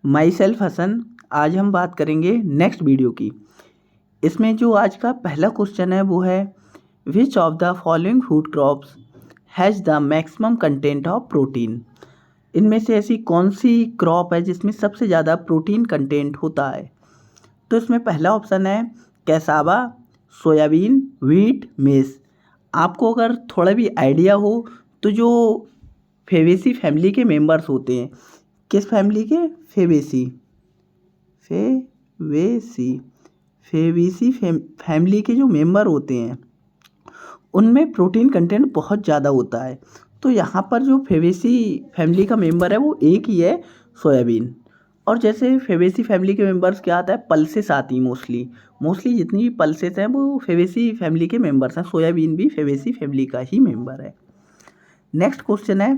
My self Hasan. आज हम बात करेंगे नेक्स्ट वीडियो की। इसमें जो आज का पहला क्वेश्चन है वो है which of the following food crops has the maximum content of protein. इनमें से ऐसी कौन सी क्रॉप है जिसमें सबसे ज़्यादा प्रोटीन कंटेंट होता है। तो इसमें पहला ऑप्शन है कैसावा, सोयाबीन, व्हीट, मेस। आपको अगर थोड़ा भी आइडिया हो तो जो फेवेसी फैमिली के मेंबर्स होते हैं, किस फैमिली के? फेवेसी फैमिली के जो मेंबर होते हैं उनमें प्रोटीन कंटेंट बहुत ज़्यादा होता है। तो यहाँ पर जो फेवेसी फैमिली का मेंबर है वो एक ही है, सोयाबीन। और जैसे फेवेसी फैमिली के मेंबर्स क्या आता है, पल्सेस आती हैं मोस्टली जितनी भी पल्सेस हैं वो फेवेसी फैमिली के मेंबर्स हैं। सोयाबीन भी फेवेसी फैमिली का ही मेंबर है। नेक्स्ट क्वेश्चन है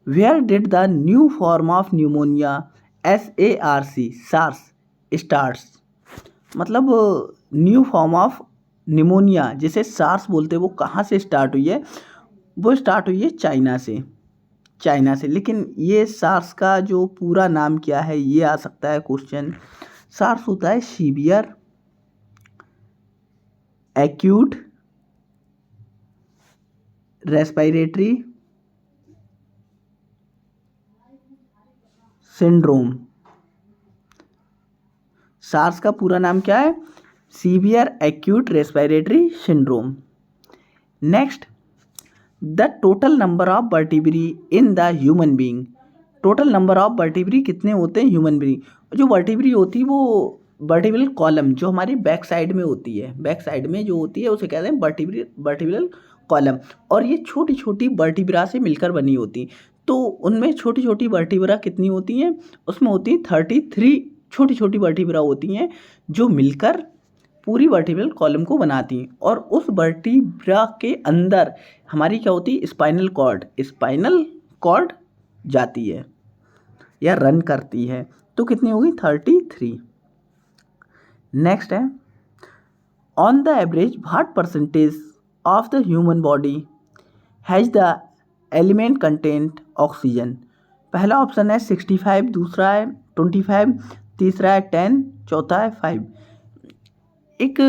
where did the new form of pneumonia SARS starts. मतलब न्यू फॉर्म ऑफ निमोनिया जिसे सार्स बोलते हैं वो कहाँ से स्टार्ट हुई है? वो स्टार्ट हुई है चाइना से। लेकिन ये सार्स का जो पूरा नाम क्या है ये आ सकता है क्वेश्चन। सार्स होता है severe acute respiratory syndrome. SARS का पूरा नाम क्या है? Severe acute respiratory syndrome. Next, the total number of vertebrae in the human being. Total number of vertebrae कितने होते हैं ह्यूमन बीइंग? जो वर्टिब्री होती है वो वर्टिब्रल कॉलम जो हमारी बैक साइड में होती है, बैक साइड में जो होती है उसे कहते हैं वर्टिब्रल कॉलम। और ये छोटी छोटी वर्टिब्रा से मिलकर बनी होती। तो उनमें छोटी छोटी वर्टिब्रा कितनी होती हैं? उसमें होती हैं 33 छोटी छोटी वर्टिब्रा होती हैं जो मिलकर पूरी वर्टिब्रल कॉलम को बनाती हैं। और उस वर्टिब्रा के अंदर हमारी क्या होती है? स्पाइनल कॉर्ड जाती है या रन करती है। तो कितनी होगी? 33। नेक्स्ट है on the average what percentage of the human body has the element content oxygen. पहला ऑप्शन है 65, दूसरा है 25, तीसरा है 10, चौथा है 5। एक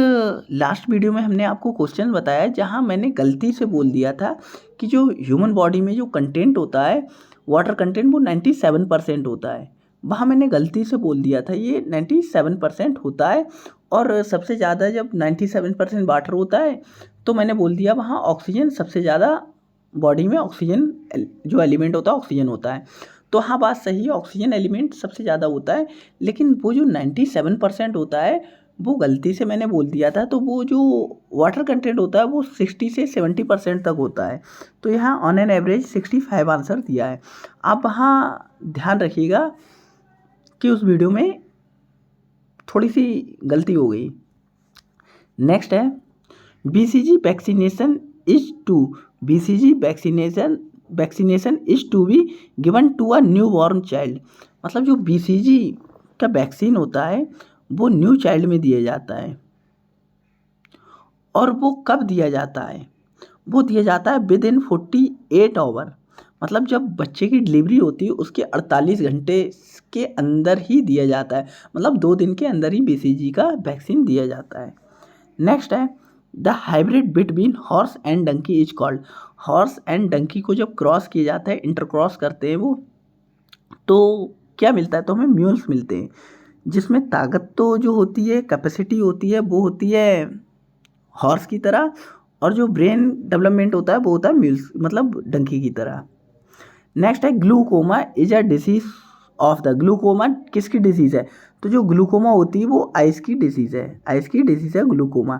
लास्ट वीडियो में हमने आपको क्वेश्चन बताया जहां मैंने गलती से बोल दिया था कि जो ह्यूमन बॉडी में जो कंटेंट होता है वाटर कंटेंट वो 97% होता है। वहाँ मैंने गलती से बोल दिया था ये 97% होता है। और सबसे ज़्यादा जब 97% वाटर होता है तो मैंने बोल दिया वहाँ ऑक्सीजन सबसे ज़्यादा बॉडी में ऑक्सीजन जो एलिमेंट होता है ऑक्सीजन होता है। तो हाँ, बात सही है, ऑक्सीजन एलिमेंट सबसे ज़्यादा होता है। लेकिन वो जो 97% होता है वो गलती से मैंने बोल दिया था। तो वो जो वाटर कंटेंट होता है वो 60 से 70% तक होता है। तो यहाँ ऑन एन एवरेज 65 आंसर दिया है। आप वहाँ ध्यान रखिएगा कि उस वीडियो में थोड़ी सी गलती हो गई। नेक्स्ट है BCG vaccination is to be given to a new born child. मतलब जो BCG का वैक्सीन होता है वो न्यू चाइल्ड में दिया जाता है। और वो कब दिया जाता है? वो दिया जाता है विद इन 48 आवर। मतलब जब बच्चे की डिलीवरी होती है उसके 48 घंटे के अंदर ही दिया जाता है। मतलब 2 दिन के अंदर ही BCG का वैक्सीन दिया जाता है। नेक्स्ट है the hybrid between horse and donkey is called. Horse and donkey को जब क्रॉस किया जाता है, इंटरक्रॉस करते हैं वो, तो क्या मिलता है? तो हमें म्यूल्स मिलते हैं जिसमें ताकत तो जो होती है, कैपेसिटी होती है वो होती है हॉर्स की तरह। और जो ब्रेन डेवलपमेंट होता है वो होता है म्यूल्स मतलब डंकी की तरह। नेक्स्ट है glaucoma is a disease of the. Glaucoma किसकी डिसीज़ है? तो जो ग्लूकोमा होती है वो आइस की डिसीज़ है ग्लूकोमा।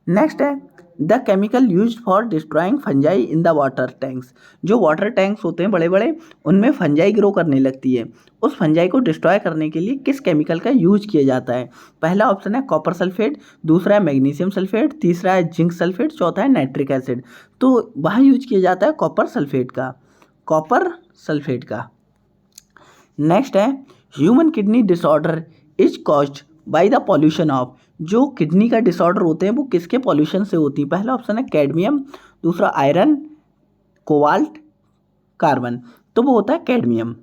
नेक्स्ट है the chemical use for destroying fungi in the water tanks. जो वाटर टैंक्स होते हैं बड़े बड़े उनमें फंजाई ग्रो करने लगती है। उस फंजाई को डिस्ट्रॉय करने के लिए किस केमिकल का यूज किया जाता है? पहला ऑप्शन है कॉपर सल्फेट, दूसरा है मैग्नीशियम सल्फेट, तीसरा है जिंक सल्फेट, चौथा है नाइट्रिक एसिड। तो वहाँ यूज किया जाता है कॉपर सल्फेट का। नेक्स्ट है human kidney disorder is caused by the pollution of. जो किडनी का डिसऑर्डर होते हैं वो किसके पॉल्यूशन से होती है? पहला ऑप्शन है कैडमियम, दूसरा आयरन, कोबाल्ट, कार्बन। तो वो होता है कैडमियम।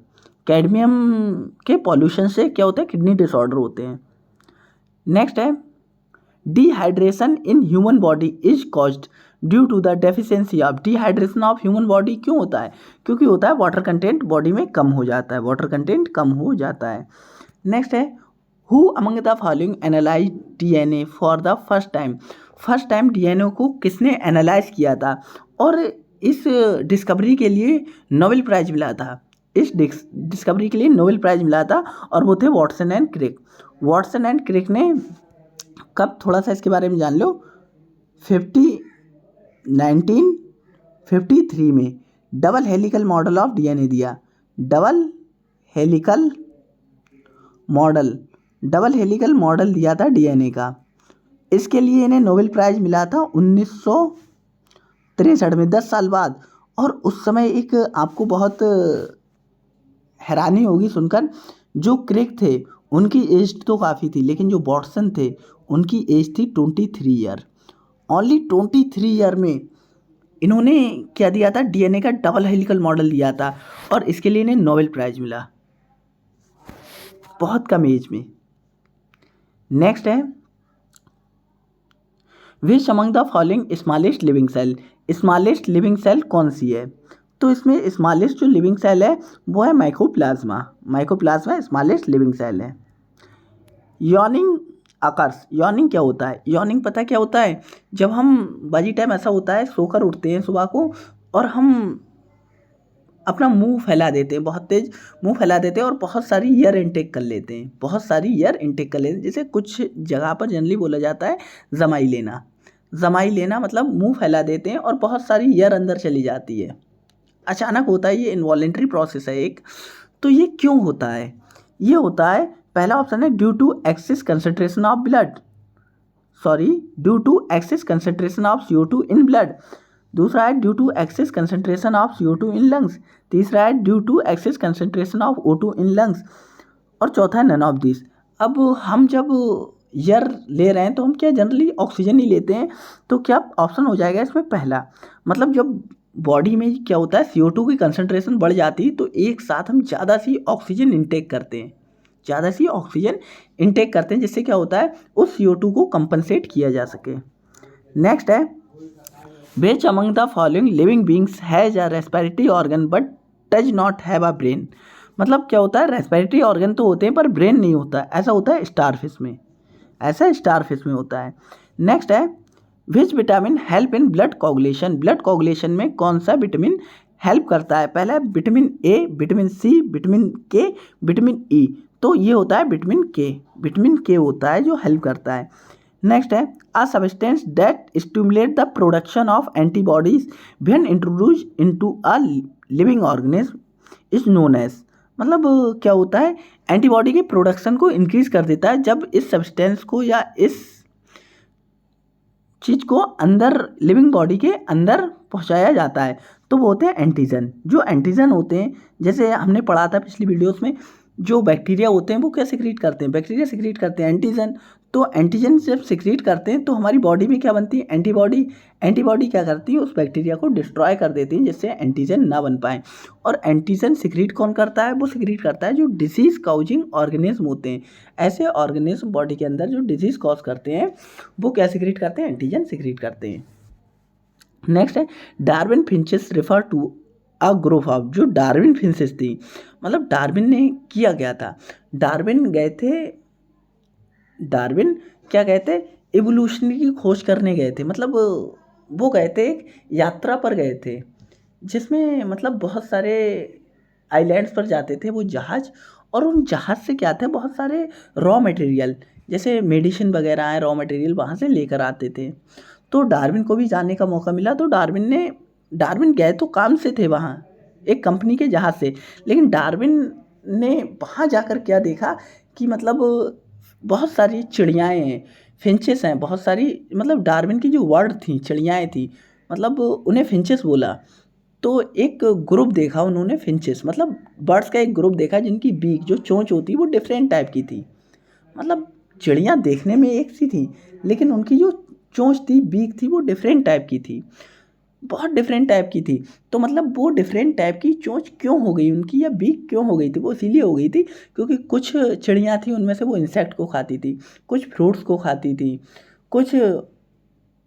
कैडमियम के पॉल्यूशन से क्या होता है, किडनी डिसऑर्डर होते हैं। नेक्स्ट है dehydration in human body is caused due to the deficiency of. Dehydration of human body क्यों होता है, क्योंकि होता है वाटर कंटेंट बॉडी में कम हो जाता है, वाटर कंटेंट कम हो जाता है। नेक्स्ट है who among the following analyse DNA for the first time. First time DNA को किसने एनालाइज किया था और इस डिस्कवरी के लिए नोबेल प्राइज मिला था। इस डिस्कवरी के लिए नोबेल प्राइज मिला था और वो थे Watson and Crick. Watson and Crick ने कब, थोड़ा सा इसके बारे में जान लो, 1953 में double helical model of DNA दिया। डबल हेलिकल मॉडल दिया था डीएनए का। इसके लिए इन्हें नोबेल प्राइज मिला था 1963 में, 10 साल बाद। और उस समय एक आपको बहुत हैरानी होगी सुनकर, जो क्रिक थे उनकी एज तो काफ़ी थी, लेकिन जो वाटसन थे उनकी एज थी 23 ईयर। ओनली 23 ईयर में इन्होंने क्या दिया था, डीएनए का डबल हेलिकल मॉडल दिया था और इसके लिए इन्हें नोबेल प्राइज मिला, बहुत कम एज में। नेक्स्ट है which among the following smallest living cell. Smallest living cell कौन सी है, तो इसमें स्मॉलेस्ट जो लिविंग सेल है वो है mycoplasma. Mycoplasma smallest living cell है। Yawning occurs. यॉर्निंग क्या होता है, यॉर्निंग पता क्या होता है, जब हम बाजी टाइम ऐसा होता है सोकर उठते हैं सुबह को और हम अपना मुंह फैला देते हैं, बहुत तेज मुंह फैला देते हैं और बहुत सारी एयर इनटेक कर लेते हैं, बहुत सारी एयर इनटेक कर लेते हैं। जैसे कुछ जगह पर जनरली बोला जाता है जमाई लेना। जमाई लेना मतलब मुंह फैला देते हैं और बहुत सारी एयर अंदर चली जाती है, अचानक होता है, ये इनवॉलेंट्री प्रोसेस है एक। तो ये क्यों होता है, ये होता है, पहला ऑप्शन है due to excess concentration of blood, due to excess concentration of CO2 in blood. दूसरा है due to excess concentration of CO2 in lungs. तीसरा है due to excess concentration of O2 in lungs. और चौथा है none of this. अब हम जब एयर ले रहे हैं तो हम क्या जनरली ऑक्सीजन ही लेते हैं, तो क्या ऑप्शन हो जाएगा इसमें पहला, मतलब जब बॉडी में क्या होता है CO2 की कंसंट्रेशन बढ़ जाती है तो एक साथ हम ज़्यादा सी ऑक्सीजन इंटेक करते हैं, जिससे क्या होता है उस CO2 को कंपनसेट किया जा सके। नेक्स्ट है which among the following living beings has a respiratory organ but does not have a brain. मतलब क्या होता है, रेस्पिरेटरी ऑर्गन तो होते हैं पर ब्रेन नहीं होता, ऐसा होता है स्टारफिश में, होता है। नेक्स्ट है which vitamin help in blood coagulation. Blood coagulation में कौन सा विटामिन हेल्प करता है, पहला है vitamin A, vitamin C, vitamin K, vitamin E। तो ये होता है विटामिन K होता है जो हेल्प करता है। नेक्स्ट है a substance that stimulate the production of antibodies when introduce into a living organism is known as. मतलब क्या होता है, एंटीबॉडी के प्रोडक्शन को इंक्रीज कर देता है जब इस सब्सटेंस को या इस चीज़ को अंदर लिविंग बॉडी के अंदर पहुंचाया जाता है, तो वो होते हैं एंटीजन। जो एंटीजन होते हैं, जैसे हमने पढ़ा था पिछली वीडियोस में, जो बैक्टीरिया होते हैं वो क्या सिक्रीट करते हैं, बैक्टीरिया सिक्रीट करते हैं एंटीजन। तो एंटीजन जब सिक्रीट करते हैं तो हमारी बॉडी में क्या बनती है, एंटीबॉडी क्या करती है, उस बैक्टीरिया को डिस्ट्रॉय कर देती है जिससे एंटीजन ना बन पाए। और एंटीजन सिक्रीट कौन करता है, वो सिक्रीट करता है जो डिजीज़ काउजिंग ऑर्गेनिज्म होते हैं। ऐसे ऑर्गेनिज्म बॉडी के अंदर जो डिजीज़ कॉज करते हैं वो क्या सिक्रीट करते हैं, एंटीजन सिक्रीट करते हैं। नेक्स्ट है Darwin finches refer to a group of. जो डार्विन फिंचेस थी, मतलब डार्विन ने किया गया था, डार्विन क्या गए थे, इवोल्यूशन की खोज करने गए थे। मतलब वो गए थे, एक यात्रा पर गए थे जिसमें मतलब बहुत सारे आइलैंड्स पर जाते थे वो जहाज़, और उन जहाज़ से क्या था, बहुत सारे रॉ मटेरियल जैसे मेडिसिन वगैरह है, रॉ मटेरियल वहाँ से लेकर आते थे। तो डार्विन को भी जाने का मौका मिला, तो डार्विन गए तो काम से थे वहाँ एक कंपनी के जहाज़ से, लेकिन डार्विन ने वहाँ जाकर क्या देखा कि मतलब बहुत सारी चिड़ियाएँ हैं, फिंचेस हैं बहुत सारी, मतलब डार्विन की जो वर्ड थी चिड़ियाएँ थी, मतलब उन्हें फिंचेस बोला। तो एक ग्रुप देखा उन्होंने फिंचेस, मतलब बर्ड्स का एक ग्रुप देखा जिनकी बीक जो चोंच होती वो डिफरेंट टाइप की थी। मतलब चिड़ियाँ देखने में एक सी थी लेकिन उनकी जो चोंच थी, बीक थी, वो डिफरेंट टाइप की थी। बहुत डिफरेंट टाइप की थी। तो मतलब वो डिफरेंट टाइप की चोंच क्यों हो गई उनकी या बीक क्यों हो गई थी, वो इसीलिए हो गई थी क्योंकि कुछ चिड़ियाँ थी उनमें से वो इंसेक्ट को खाती थी, कुछ फ्रूट्स को खाती थी, कुछ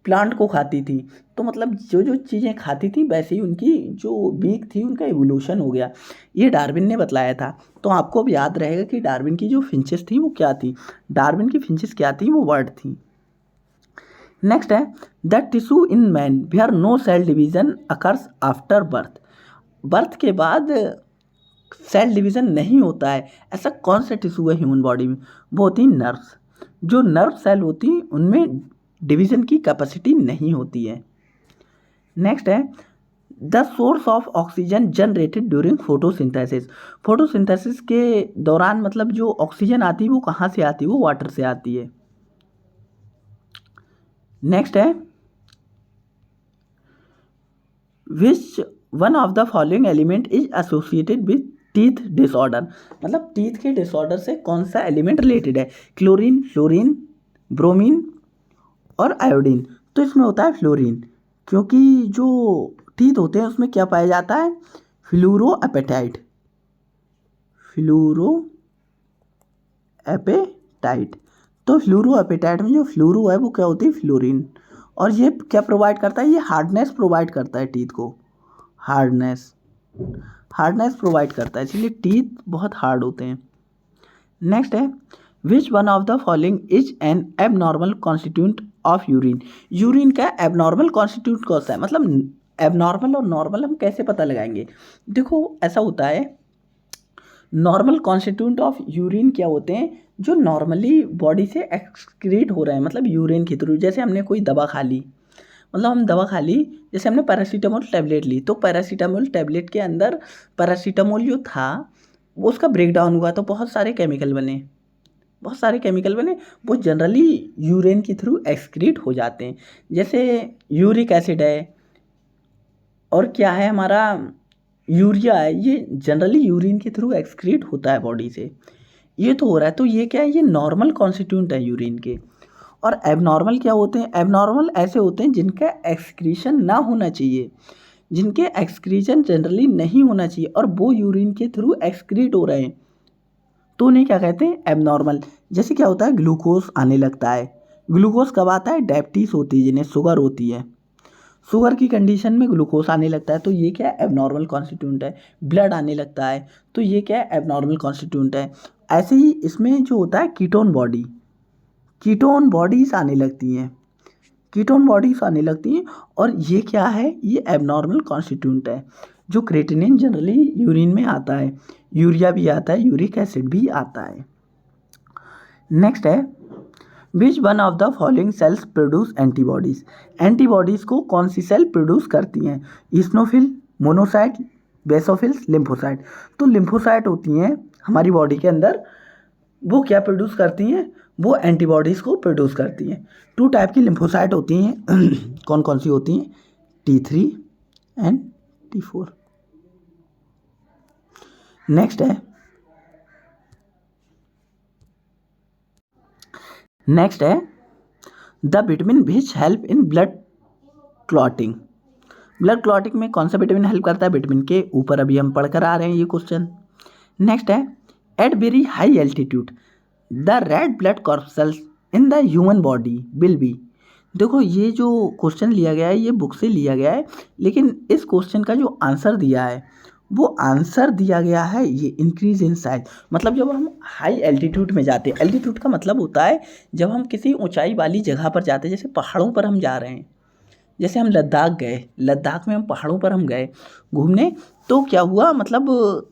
प्लांट को खाती थी। तो मतलब जो जो चीज़ें खाती थी वैसे ही उनकी जो बीक थी उनका इवोल्यूशन हो गया। ये डार्विन ने बतलाया था। तो आपको अब याद रहेगा कि डार्विन की जो फिंचेस थी वो क्या थी। डार्विन की फिंचेस क्या थी, वो बर्ड थी। नेक्स्ट है the tissue in man where no cell division occurs after birth. Birth के बाद सेल डिवीजन नहीं होता है, ऐसा कौन सा टिश्यू है ह्यूमन बॉडी में, वो होती है नर्व्स। जो नर्व सेल होती हैं उनमें डिवीजन की कैपेसिटी नहीं होती है। नेक्स्ट है the source of oxygen generated during photosynthesis. Photosynthesis के दौरान मतलब जो ऑक्सीजन आती है वो कहाँ से आती है, वो वाटर से आती है। नेक्स्ट है which one of the following element is associated with teeth disorder. मतलब टीथ के डिसऑर्डर से कौन सा एलिमेंट रिलेटेड है, क्लोरीन, फ्लोरीन, ब्रोमीन और आयोडीन। तो इसमें होता है फ्लोरीन, क्योंकि जो टीथ होते हैं उसमें क्या पाया जाता है, फ्लूरोएपेटाइट। फ्लूरोएपेटाइट। तो फ्लूरोएपेटाइट में जो फ्लूरो है वो क्या होती है, फ्लोरीन। और ये क्या प्रोवाइड करता है, ये हार्डनेस प्रोवाइड करता है टीथ को। हार्डनेस प्रोवाइड करता है, इसलिए टीथ बहुत हार्ड होते हैं। नेक्स्ट है which one of the following is an abnormal constituent of urine. Urine का एबनॉर्मल कॉन्स्टिट्यूंट कौन सा है, मतलब एबनॉर्मल और नॉर्मल हम कैसे पता लगाएंगे। देखो ऐसा होता है, नॉर्मल कॉन्स्टिट्यूंट ऑफ यूरिन क्या होते हैं, जो नॉर्मली बॉडी से एक्सक्रीट हो रहे हैं, मतलब यूरिन के थ्रू। जैसे हमने कोई दवा खा ली, मतलब हम दवा खा ली, जैसे हमने पैरासीटामोल टैबलेट ली, तो पैरासीटामोल टैबलेट के अंदर पैरासीटामोल जो था वो उसका ब्रेक डाउन हुआ तो बहुत सारे केमिकल बने, वो जनरली यूरिन के थ्रू एक्सक्रीट हो जाते हैं। जैसे यूरिक एसिड है और क्या है हमारा यूरिया है, ये जनरली यूरिन के थ्रू एक्सक्रीट होता है बॉडी से। ये तो हो रहा है, तो ये क्या है, ये नॉर्मल कॉन्स्टिट्यूंट है यूरिन के। और एबनॉर्मल क्या होते हैं, एबनॉर्मल ऐसे होते हैं जिनका एक्सक्रीशन ना होना चाहिए, जिनके एक्सक्रीशन जनरली नहीं होना चाहिए और वो यूरिन के थ्रू एक्सक्रीट हो रहे हैं, तो उन्हें क्या कहते हैं, एबनॉर्मल। जैसे क्या होता है, ग्लूकोज आने लगता है। ग्लूकोज कब आता है, डायबिटीज़ होती है जिन्हें शुगर होती है, शुगर की कंडीशन में ग्लूकोज आने लगता है, तो ये क्या है, एबनॉर्मल कॉन्स्टिट्यूंट है। ब्लड आने लगता है तो ये क्या है, एबनॉर्मल कॉन्स्टिट्यूंट है। ऐसे ही इसमें जो होता है कीटोन बॉडीज आने लगती हैं, और ये क्या है, ये एबनॉर्मल कॉन्स्टिट्यूंट है। जो क्रेटिनिन जनरली यूरिन में आता है, यूरिया भी आता है, यूरिक एसिड भी आता है। नेक्स्ट है which one of the following sales produce antibodies. Antibodies को कौन सी सेल प्रोड्यूस करती हैं, इस्नोफिल, मोनोसाइट, बेसोफिल्स, लिम्फोसाइट। तो लिम्फोसाइट होती हैं हमारी बॉडी के अंदर, वो क्या प्रोड्यूस करती हैं, वो एंटीबॉडीज़ को प्रोड्यूस करती हैं। 2 टाइप की लिम्फोसाइट होती हैं कौन कौन सी होती हैं, T3 एंड T4। नेक्स्ट है the vitamin which help in blood clotting. Blood clotting में कौन सा विटामिन हेल्प करता है, विटामिन के ऊपर अभी हम पढ़कर आ रहे हैं ये क्वेश्चन। नेक्स्ट है at very high altitude the red blood corpuscles in the human body will be. देखो ये जो क्वेश्चन लिया गया है ये बुक से लिया गया है, लेकिन इस क्वेश्चन का जो आंसर दिया है वो आंसर दिया गया है ये इंक्रीज इन साइज। मतलब जब हम हाई एल्टीट्यूड में जाते हैं, एल्टीट्यूड का मतलब होता है जब हम किसी ऊंचाई वाली जगह पर जाते हैं, जैसे पहाड़ों पर हम जा रहे हैं, जैसे हम लद्दाख गए, लद्दाख में हम पहाड़ों पर हम गए घूमने, तो क्या हुआ, मतलब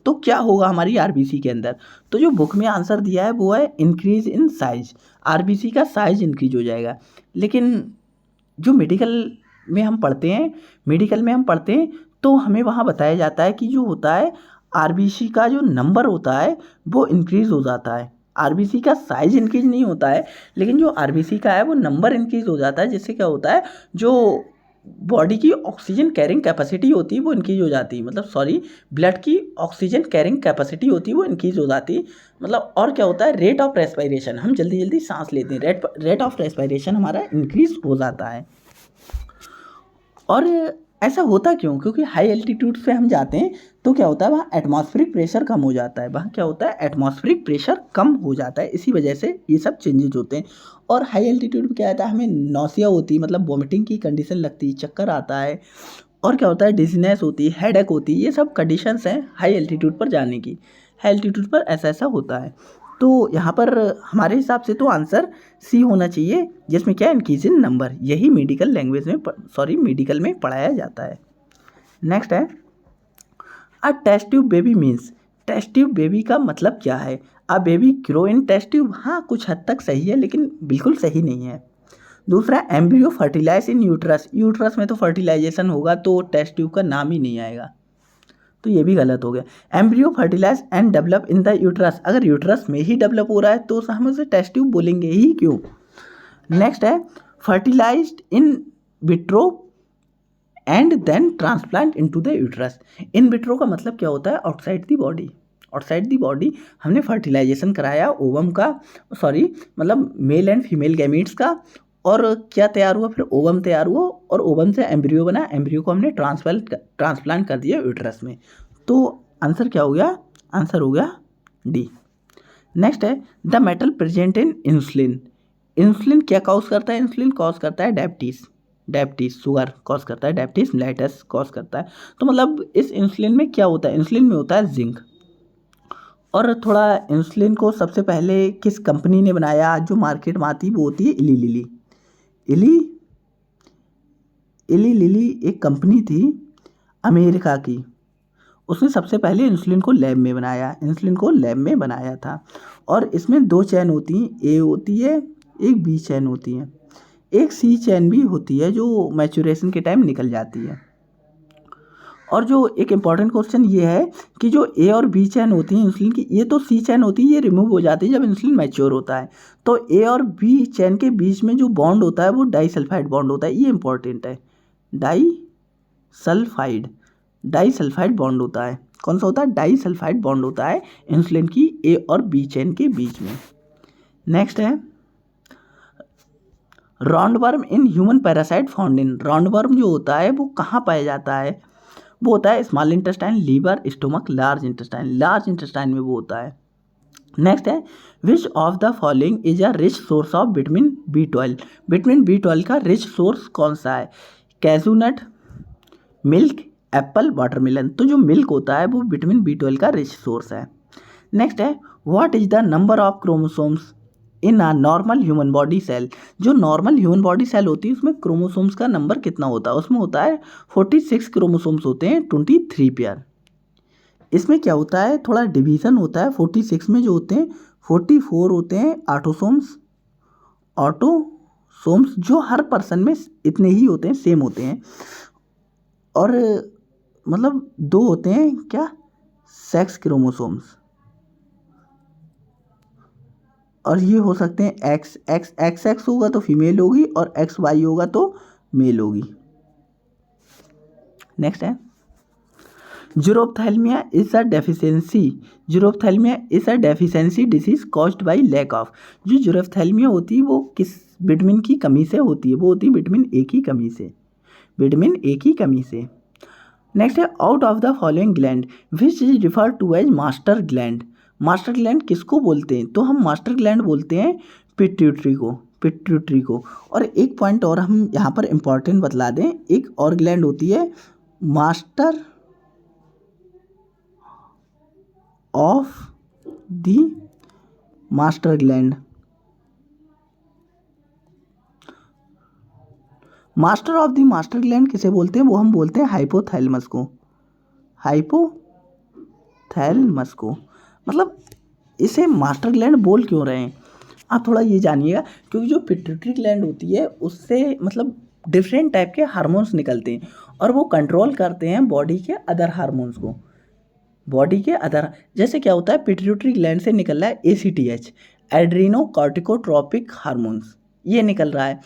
तो क्या होगा हमारी आरबीसी के अंदर। तो जो बुक में आंसर दिया है वो है इंक्रीज इन साइज, आरबीसी का साइज इंक्रीज हो जाएगा। लेकिन जो मेडिकल में हम पढ़ते हैं तो हमें वहाँ बताया जाता है कि जो होता है आरबीसी का जो नंबर होता है वो इंक्रीज़ हो जाता है, आरबीसी का साइज इंक्रीज नहीं होता है, लेकिन जो आरबीसी का है वो नंबर इंक्रीज हो जाता है, जिससे क्या होता है जो बॉडी की ऑक्सीजन कैरिंग कैपेसिटी होती है वो इंक्रीज हो जाती है, मतलब सॉरी ब्लड की ऑक्सीजन कैरिंग कैपेसिटी होती है वो इंक्रीज हो जाती है। मतलब और क्या होता है, रेट ऑफ रेस्पिरेशन, हम जल्दी जल्दी सांस लेते हैं, रेट ऑफ रेस्पिरेशन हमारा इंक्रीज हो जाता है। और ऐसा होता क्यों? क्योंकि हाई एल्टीट्यूड पे हम जाते हैं तो क्या होता है, वहाँ एटमॉस्फेरिक प्रेशर कम हो जाता है, वहाँ क्या होता है, एटमॉस्फेरिक प्रेशर कम हो जाता है, इसी वजह से ये सब चेंजेज होते हैं। और हाई एल्टीट्यूड पे क्या होता है, हमें नौसिया होती है, मतलब वॉमिटिंग की कंडीशन लगती है, चक्कर आता है, और क्या होता है, डिजीनेस होती है, हेडेक होती है, ये सब कंडीशंस हैं हाई एल्टीट्यूड पर जाने की। हाई एल्टीट्यूड पर ऐसा ऐसा होता है। तो यहाँ पर हमारे हिसाब से तो आंसर सी होना चाहिए, जिसमें क्या है, इंक्रीज इन नंबर, यही मेडिकल लैंग्वेज में मेडिकल में पढ़ाया जाता है। नेक्स्ट है, a test tube baby means, test tube baby का मतलब क्या है? A baby grow in test tube, हाँ कुछ हद तक सही है लेकिन बिल्कुल सही नहीं है। दूसरा, embryo fertilize in uterus, uterus में तो फर्टिलाइजेशन होगा तो टेस्ट ट्यूब का नाम ही नहीं आएगा, तो ये भी गलत हो गया। Embryo fertilize and develop in the uterus, अगर यूट्रस में ही डेवलप हो रहा है तो हम उसे टेस्ट ट्यूब बोलेंगे ही क्यों? नेक्स्ट है, fertilized in vitro and then transplant into the uterus, in vitro का मतलब क्या होता है, outside the body, outside the body हमने फर्टिलाइजेशन कराया ओवम का, सॉरी मतलब मेल एंड फीमेल गैमीट्स का, और क्या तैयार हुआ, फिर ओवम तैयार हुआ और ओवम से एम्ब्रियो बना, एम्ब्रियो को हमने ट्रांसप्लांट कर दिया यूट्रस में। तो आंसर क्या हो गया, आंसर हो गया डी। नेक्स्ट है, the metal present in insulin, insulin क्या कॉज करता है, इंसुलिन कॉज करता है डायबिटीज़, डायबिटीज़ शुगर कॉज करता है, डायबिटीज़ मेलिटस कॉज करता है। तो मतलब इस इंसुलिन में क्या होता है, इंसुलिन में होता है जिंक। और थोड़ा इंसुलिन को सबसे पहले किस कंपनी ने बनाया, जो मार्केट में आती है वो होती है इली लिली, इली इली लिली एक कंपनी थी अमेरिका की, उसने सबसे पहले इंसुलिन को लैब में बनाया, इंसुलिन को लैब में बनाया था। और इसमें दो चैन होती हैं, ए होती है, एक बी चैन होती है, एक सी चैन भी होती है जो मैच्योरेशन के टाइम निकल जाती है। और जो एक इम्पॉर्टेंट क्वेश्चन ये है कि जो ए और बी चैन होती है इंसुलिन की, ये तो सी चैन होती है, ये रिमूव हो जाती है जब इंसुलिन मैच्योर होता है। तो ए और बी चैन के बीच में जो बॉन्ड होता है वो डाइसल्फाइड बॉन्ड होता है, ये इंपॉर्टेंट है, डाइसल्फाइड, डाइसल्फाइड बॉन्ड होता है। कौन सा होता है, डाइसल्फाइड बॉन्ड होता है इंसुलिन की ए और बी चैन के बीच में। नेक्स्ट है, roundworm in human parasite found in, roundworm जो होता है वो कहाँ पाया जाता है, वो होता है small intestine, liver, stomach, large intestine, large intestine में वो होता है। नेक्स्ट है, which of the following is a rich source of vitamin B 12, vitamin B 12 का रिच सोर्स कौन सा है, cashew nut, milk, apple, watermelon. तो जो मिल्क होता है वो विटामिन बी 12 का रिच सोर्स है। नेक्स्ट है, what is the number of chromosomes in a normal human body cell, जो नॉर्मल ह्यूमन बॉडी सेल होती है उसमें क्रोमोसोम्स का नंबर कितना होता है, उसमें होता है 46 क्रोमोसोम्स होते हैं, 23 पेयर। इसमें क्या होता है, थोड़ा डिवीज़न होता है, 46 में जो होते हैं 44 होते हैं ऑटोसोम्स, ऑटोसोम्स जो हर पर्सन में इतने ही होते हैं, सेम होते हैं। और मतलब दो होते हैं क्या, सेक्स क्रोमोसोम्स, और ये हो सकते हैं एक्स एक्स एक्स एक्स होगा तो फीमेल होगी और एक्स वाई होगा तो मेल होगी। नेक्स्ट है, xerophthalmia is a deficiency, xerophthalmia is a deficiency disease caused by lack of, जो जीरोप्थैल्मिया होती है वो किस विटामिन की कमी से होती है, वो होती है विटामिन ए की कमी से, विटामिन ए की कमी से। नेक्स्ट है, out of the following gland which is refer to as master gland, master gland किसको बोलते हैं, तो हम मास्टर ग्लैंड बोलते हैं पिट्यूटरी को, पिट्यूटरी को। और एक पॉइंट और हम यहाँ पर इम्पॉर्टेंट बतला दें, एक और ग्लैंड होती है master of the master gland, master of the master gland किसे बोलते हैं, वो हम बोलते हैं हाइपोथैलेमस को, हाइपोथैलेमस को। मतलब इसे मास्टर ग्लैंड बोल क्यों रहे हैं, आप थोड़ा ये जानिएगा, क्योंकि जो पिट्यूटरी ग्लैंड होती है उससे मतलब डिफरेंट टाइप के हार्मोन्स निकलते हैं और वो कंट्रोल करते हैं बॉडी के अदर हार्मोन्स को, बॉडी के अदर, जैसे क्या होता है पिट्यूटरी ग्लैंड से निकल रहा है ACTH, एड्रीनो कॉर्टिकोट्रोपिक हार्मोन्स, ये निकल रहा है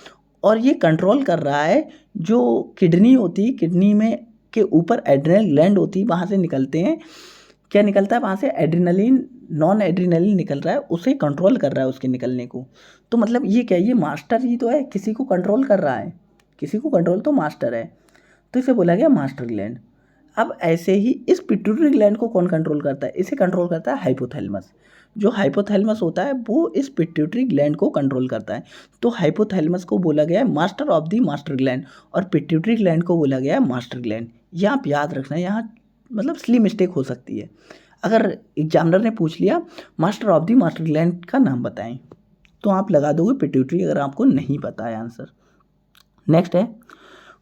और ये कंट्रोल कर रहा है जो किडनी होती है, किडनी में के ऊपर एड्रिनल ग्लैंड होती है, वहाँ से निकलते हैं, क्या निकलता है वहाँ से, एड्रिनलिन, नॉन एड्रिनलिन निकल रहा है, उसे कंट्रोल कर रहा है उसके निकलने को। तो मतलब ये क्या, ये मास्टर ही तो है, किसी को कंट्रोल कर रहा है, किसी को कंट्रोल तो मास्टर है। तो इसे बोला गया मास्टर ग्लैंड। अब ऐसे ही इस पिट्यूटरी ग्लैंड को कौन कंट्रोल करता है? इसे कंट्रोल करता है हाइपोथैलेमस। जो हाइपोथैलेमस होता है वो इस पिट्यूटरी ग्लैंड को कंट्रोल करता है। तो हाइपोथैलेमस को बोला गया है master of the master gland और पिट्यूटरी ग्लैंड को बोला गया है मास्टर ग्लैंड। ये आप याद रखना, यहाँ मतलब स्ली मिस्टेक हो सकती है। अगर एग्जामिनर ने पूछ लिया master of the master gland का नाम बताएं, तो आप लगा दोगे पिट्यूटरी, अगर आपको नहीं पता है आंसर। नेक्स्ट है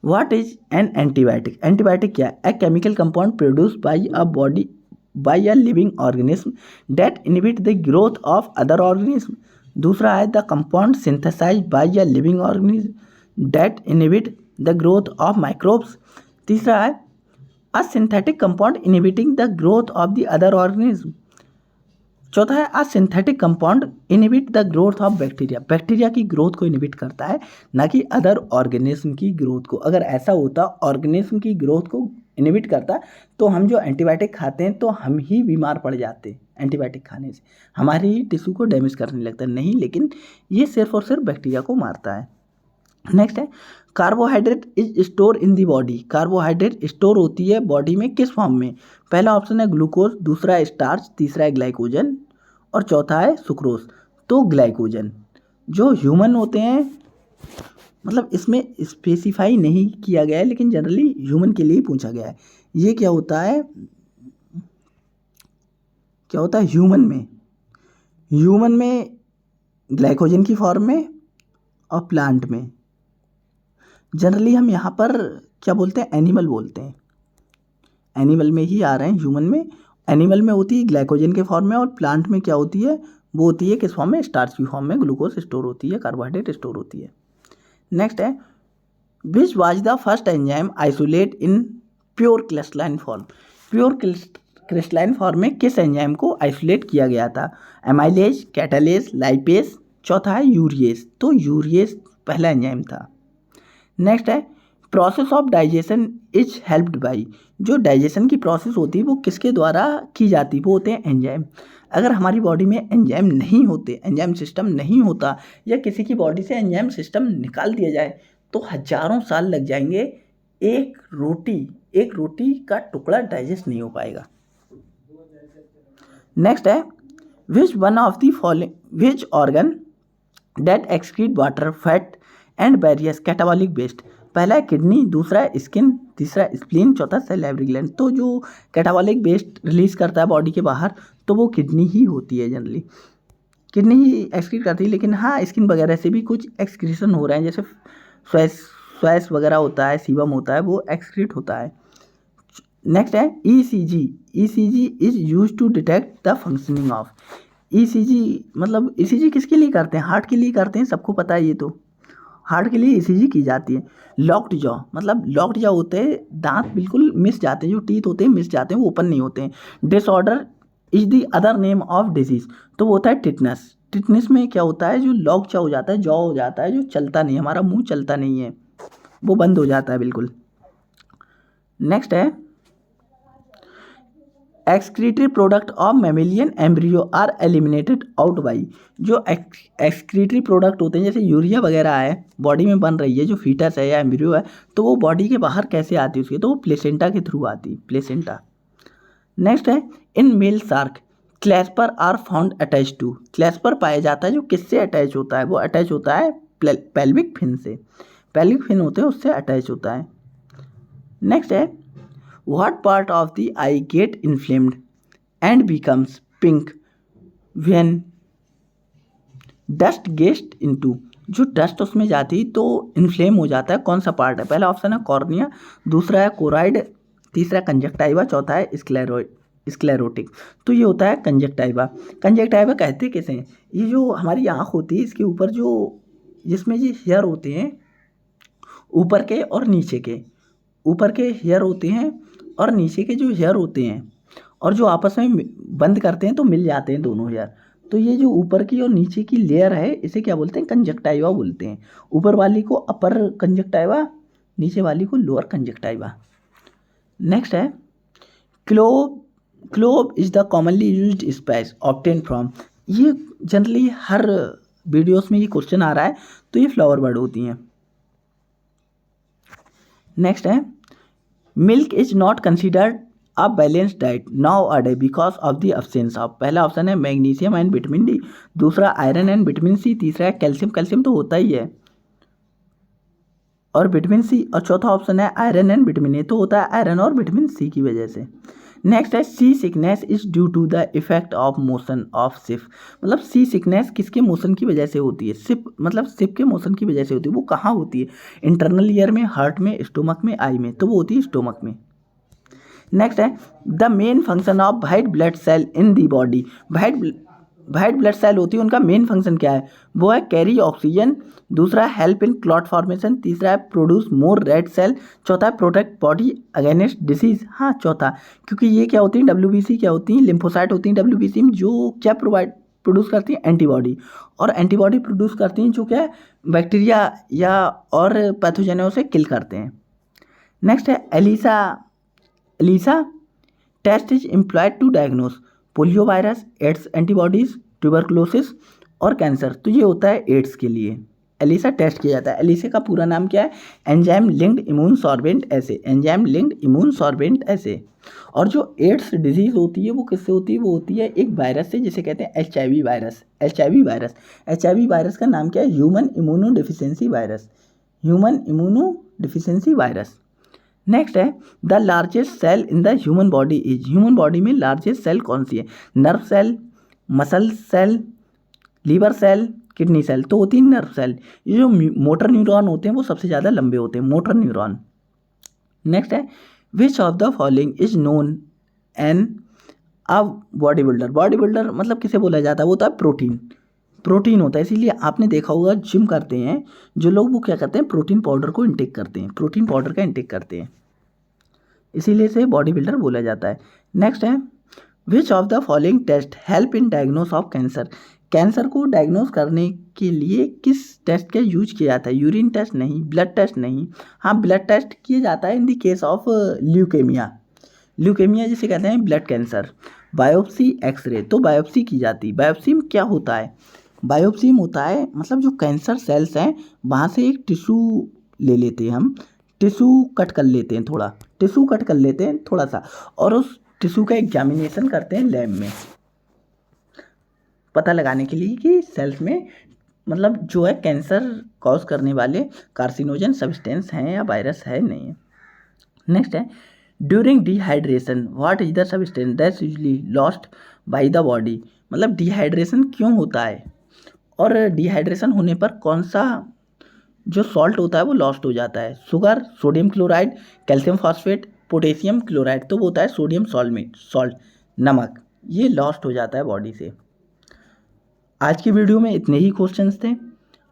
what is an antibiotic? Antibiotic क्या है? A chemical compound produced by a body by a living organism that inhibit the growth of other organism. दूसरा है the compound synthesized by a living organism that inhibit the growth of microbes. तीसरा है a synthetic compound inhibiting the growth of the other organism. चौथा है a synthetic compound inhibit the growth of bacteria. Bacteria की growth को inhibit करता है, ना कि अदर ऑर्गेनिज्म की ग्रोथ को। अगर ऐसा होता ऑर्गेनिज्म की ग्रोथ को इनहिबिट करता तो हम जो एंटीबायोटिक खाते हैं तो हम ही बीमार पड़ जाते। एंटीबायोटिक खाने से हमारी टिश्यू को डैमेज करने लगता है, नहीं, लेकिन ये सिर्फ और सिर्फ बैक्टीरिया को मारता है। नेक्स्ट है carbohydrate is store in the body. Carbohydrate store होती है बॉडी में किस फॉर्म में? पहला ऑप्शन है ग्लूकोज, दूसरा है स्टार्च, तीसरा है ग्लाइकोजन और चौथा है सुक्रोज। तो ग्लाइकोजन जो ह्यूमन होते हैं, मतलब इसमें स्पेसिफाई नहीं किया गया है लेकिन जनरली ह्यूमन के लिए ही पूछा गया है। ये क्या होता है ह्यूमन में ग्लाइकोजन की फॉर्म में और प्लांट में। जनरली हम यहाँ पर क्या बोलते हैं? एनिमल बोलते हैं। एनिमल में ही आ रहे हैं, ह्यूमन में। एनिमल में होती है ग्लाइकोजन के फॉर्म में और प्लांट में क्या होती है? वो होती है किस फॉर्म में? स्टार्च की फॉर्म में ग्लूकोज स्टोर होती है, कार्बोहाइड्रेट स्टोर होती है। नेक्स्ट है which was the first enzyme isolate in pure crystalline form. Pure crystalline form में किस एंजाइम को आइसोलेट किया गया था? एमाइलेज, कैटालेज, लाइपेज, चौथा है यूरिएज। तो यूरिएज पहला एंजाइम था। नेक्स्ट है process of digestion is helped by. जो डाइजेशन की प्रोसेस होती है वो किसके द्वारा की जाती है? वो होते हैं एंजाइम। अगर हमारी बॉडी में एंजाइम नहीं होते, एंजाइम सिस्टम नहीं होता, या किसी की बॉडी से एंजाइम सिस्टम निकाल दिया जाए तो हजारों साल लग जाएंगे, एक रोटी का टुकड़ा डाइजेस्ट नहीं हो पाएगा। नेक्स्ट है which one of the following which organ that excrete water, fat and various catabolic waste. पहला है किडनी, दूसरा है स्किन, तीसरा है स्प्लीन, चौथा सैलिवरी ग्लैंड। तो जो कैटाबॉलिक वेस्ट रिलीज करता है बॉडी के बाहर तो वो किडनी ही होती है। जनरली किडनी ही एक्सक्रीट करती है, लेकिन हाँ स्किन वगैरह से भी कुछ एक्सक्रीशन हो रहे हैं, जैसे स्वैस वगैरह होता है, सीबम होता है, वो एक्सक्रीट होता है। नेक्स्ट है ECG। ECG is use to detect the functioning of. ECG मतलब ECG किसके लिए करते हैं? हार्ट के लिए करते हैं, सबको पता है ये तो। हार्ट के लिए ECG की जाती है। लॉक्ड जॉ मतलब लॉक्ड जॉ होते हैं, दांत बिल्कुल मिस जाते हैं, जो टीथ होते हैं मिस जाते हैं, वो ओपन नहीं होते हैं। Disorder is the other name of disease. तो वो होता है टिटनस। टिटनस में क्या होता है? जो लॉक जॉ हो जाता है, जॉ हो जाता है, जो चलता नहीं, हमारा मुंह चलता नहीं है, वो बंद हो जाता है बिल्कुल। नेक्स्ट है excretory product of mammalian embryo are eliminated out by. जो एक्सक्रीटरी प्रोडक्ट होते हैं, जैसे यूरिया वगैरह है, बॉडी में बन रही है, जो फीटस है या एम्ब्रियो है, तो वो बॉडी के बाहर कैसे आती है उसके? तो वो प्लेसेंटा के थ्रू आती है, प्लेसेंटा। नेक्स्ट है in male shark clasper are found attach to. Clasper पाया जाता है जो किससे अटैच होता है? वो अटैच होता है पेल्विक फिन से। पेल्विक फिन होते हैं उससे अटैच होता है। नेक्स्ट है What part of the eye get inflamed and becomes pink when dust gets into। जो डस्ट उसमें जाती तो इन्फ्लेम हो जाता है, कौन सा पार्ट है? पहला ऑप्शन है कॉर्निया, दूसरा है कोराइड, तीसरा कंजक्टाइवा, चौथा है स्क्लेरोटिक। तो ये होता है कंजक्टाइवा। कंजक्टाइवा कहते किसे हैं? ये जो हमारी आँख होती है इसके ऊपर जो जिसमें ये हेयर होते हैं, ऊपर के और नीचे के, ऊपर के हेयर होते हैं और नीचे के जो हेयर होते हैं, और जो आपस में बंद करते हैं तो मिल जाते हैं दोनों हेयर। तो ये जो ऊपर की और नीचे की लेयर है इसे क्या बोलते हैं? कंजक्टाइवा बोलते हैं। ऊपर वाली को अपर कंजक्टाइवा, नीचे वाली को लोअर कंजक्टाइवा। नेक्स्ट है clove is the commonly used spice obtain from. ये जनरली हर वीडियोस में ये क्वेश्चन आ रहा है, तो ये फ्लावर बर्ड होती हैं। नेक्स्ट है milk is not considered a balanced diet now a day because of the absence of, पहला ऑप्शन है मैग्नीशियम एंड विटामिन डी, दूसरा आयरन एंड विटामिन सी, तीसरा है कैल्शियम, कैल्शियम तो होता ही है और विटामिन सी, और चौथा ऑप्शन है आयरन एंड विटामिन ए, तो होता है आयरन और विटामिन सी की वजह से। नेक्स्ट है seasickness is due to the effect of motion of ship, मतलब सी सिकनेस किसके मोशन की वजह से होती है, सिप मतलब सिप के मोशन की वजह से होती है, वो कहाँ होती है, इंटरनल ईयर में, हार्ट में, स्टोमक में, आई में, तो वो होती है स्टोमक में। नेक्स्ट है the main function of white blood cell in the body, white blood cell होती है, उनका मेन फंक्शन क्या है, वो है कैरी ऑक्सीजन, दूसरा है हेल्प इन क्लॉट फॉर्मेशन, तीसरा है प्रोड्यूस मोर रेड सेल, चौथा है प्रोटेक्ट बॉडी अगेंस्ट डिसीज। हाँ चौथा, क्योंकि ये क्या होती है डब्ल्यूबीसी क्या होती है, लिम्फोसाइट होती है डब्ल्यूबीसी में, जो क्या प्रोड्यूस करती हैं एंटीबॉडी, और एंटीबॉडी प्रोड्यूस करती हैं जो क्या है बैक्टीरिया या और पैथोजेनों से किल करते हैं। नेक्स्ट है ELISA test is employed to diagnose polio virus, AIDS antibodies, tuberculosis और कैंसर, तो ये होता है एड्स के लिए एलिसा टेस्ट किया जाता है। एलिसा का पूरा नाम क्या है, एंजाइम लिंक्ड इम्यून सॉर्बेंट एसे, एंजाइम लिंक्ड इम्यून सॉर्बेंट एसे। और जो एड्स डिजीज़ होती है वो किससे होती है, वो होती है एक वायरस से जिसे कहते हैं HIV वायरस। HIV वायरस का नाम क्या है, human immunodeficiency virus, human immunodeficiency virus. Next है the largest cell in the human body is, human body में लार्जेस्ट सेल कौन सी है, nerve cell, muscle cell, liver cell, kidney cell, तो होती है नर्व सेल। ये जो मोटर न्यूरॉन होते हैं वो सबसे ज़्यादा लंबे होते हैं, मोटर न्यूरॉन। नेक्स्ट है which of the following is known an a body builder मतलब किसे बोला जाता है, वो होता है प्रोटीन होता है, इसीलिए आपने देखा होगा जिम करते हैं जो लोग वो क्या करते हैं प्रोटीन पाउडर को इंटेक करते हैं, प्रोटीन पाउडर का इंटेक करते हैं, इसीलिए इसे बॉडी बिल्डर बोला जाता है। नेक्स्ट है which of the following test help in diagnose of cancer, cancer को डायग्नोस करने के लिए किस टेस्ट का यूज किया जाता है, यूरिन टेस्ट नहीं, ब्लड टेस्ट नहीं, हाँ ब्लड टेस्ट किया जाता है in the case of leukaemia जिसे कहते हैं ब्लड कैंसर। बायोप्सी, एक्सरे, तो बायोप्सी की जाती है। बायोप्सी में क्या होता है, बायोप्सी में होता है मतलब जो कैंसर सेल्स हैं वहाँ से एक टिश्यू ले लेते हैं हम, टिश्यू कट कर लेते हैं थोड़ा सा और उस टिश्यू का एग्जामिनेशन करते हैं लैब में, पता लगाने के लिए कि सेल्स में मतलब जो है कैंसर कॉज करने वाले कार्सिनोजन सब्सटेंस हैं या वायरस है नहीं है। नेक्स्ट है during dehydration what is the substance that's usually lost by the body, मतलब डिहाइड्रेशन क्यों होता है और डिहाइड्रेशन होने पर कौन सा जो सॉल्ट होता है वो लॉस्ट हो जाता है, sugar, sodium chloride, calcium phosphate, potassium chloride, तो वो होता है सोडियम सॉल्ट नमक, ये लॉस्ट हो जाता है बॉडी से। आज की वीडियो में इतने ही क्वेश्चंस थे।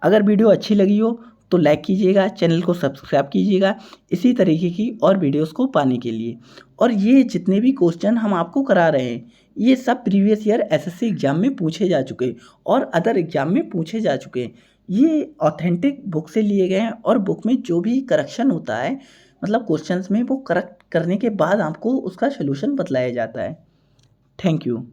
अगर वीडियो अच्छी लगी हो तो लाइक कीजिएगा, चैनल को सब्सक्राइब कीजिएगा इसी तरीके की और वीडियोस को पाने के लिए। और ये जितने भी क्वेश्चन हम आपको करा रहे हैं ये सब प्रीवियस ईयर एसएससी एग्ज़ाम में पूछे जा चुके और अदर एग्ज़ाम में पूछे जा चुके हैं। ये ऑथेंटिक बुक से लिए गए हैं और बुक में जो भी करेक्शन होता है मतलब क्वेश्चंस में वो करेक्ट करने के बाद आपको उसका सोल्यूशन बतलाया जाता है। Thank you.